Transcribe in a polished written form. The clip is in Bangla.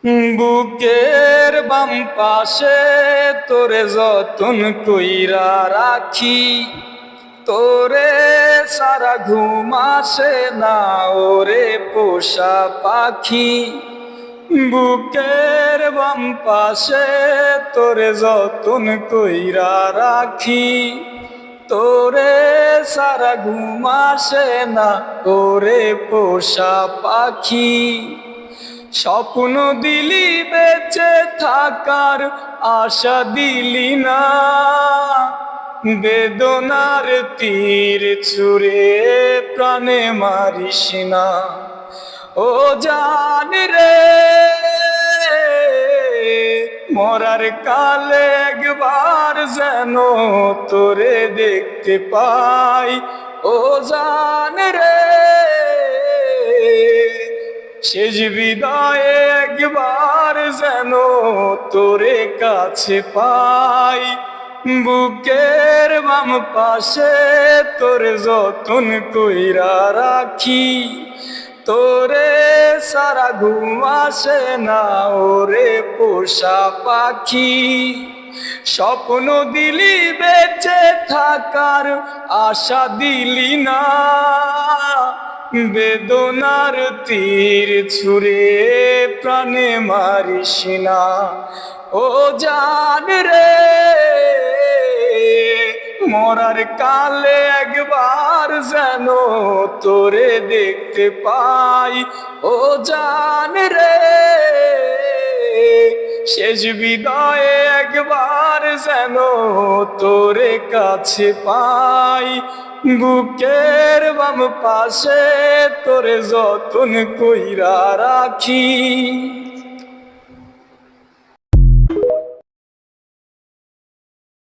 বুকের বাম পাশে তোরে যতন কইরা রাখি, তোরে সারা ঘুম আসে না ওরে পোষা পাখি। বুকের বাম পাশে তোরে যতন কইরা রাখি, তোরে সারা ঘুম আসে না ওরে পোষা পাখি। স্বপ্ন দিলি বেঁচে থাকার আশা দিলি না, বেদনার তীর ছুঁড়ে প্রাণে মারিস না। ও জান রে, মরার কালে একবার যেন তোরে দেখতে পাই। ও জান রে, শেষ বিদায়ে একবার যেন তোরে কাছে পাই। বুকের বাম পাশে তোরে যতন কইরা রাখি, তোরে সারা ঘুম আসে না ওরে পোষা পাখি। স্বপ্ন দিলি বেঁচে থাকার আশা দিলি না, বেদনার তীর ছুঁড়ে প্রাণে মারিস না। ও জান রে, মরার কালে একবার যেন তোরে দেখতে পাই। ও জান রে, শেষ বিদায়ে একবার যেন তোরে কাছে পাই। বুকের বাম পাশে তোরে যতন কইরা রাখি।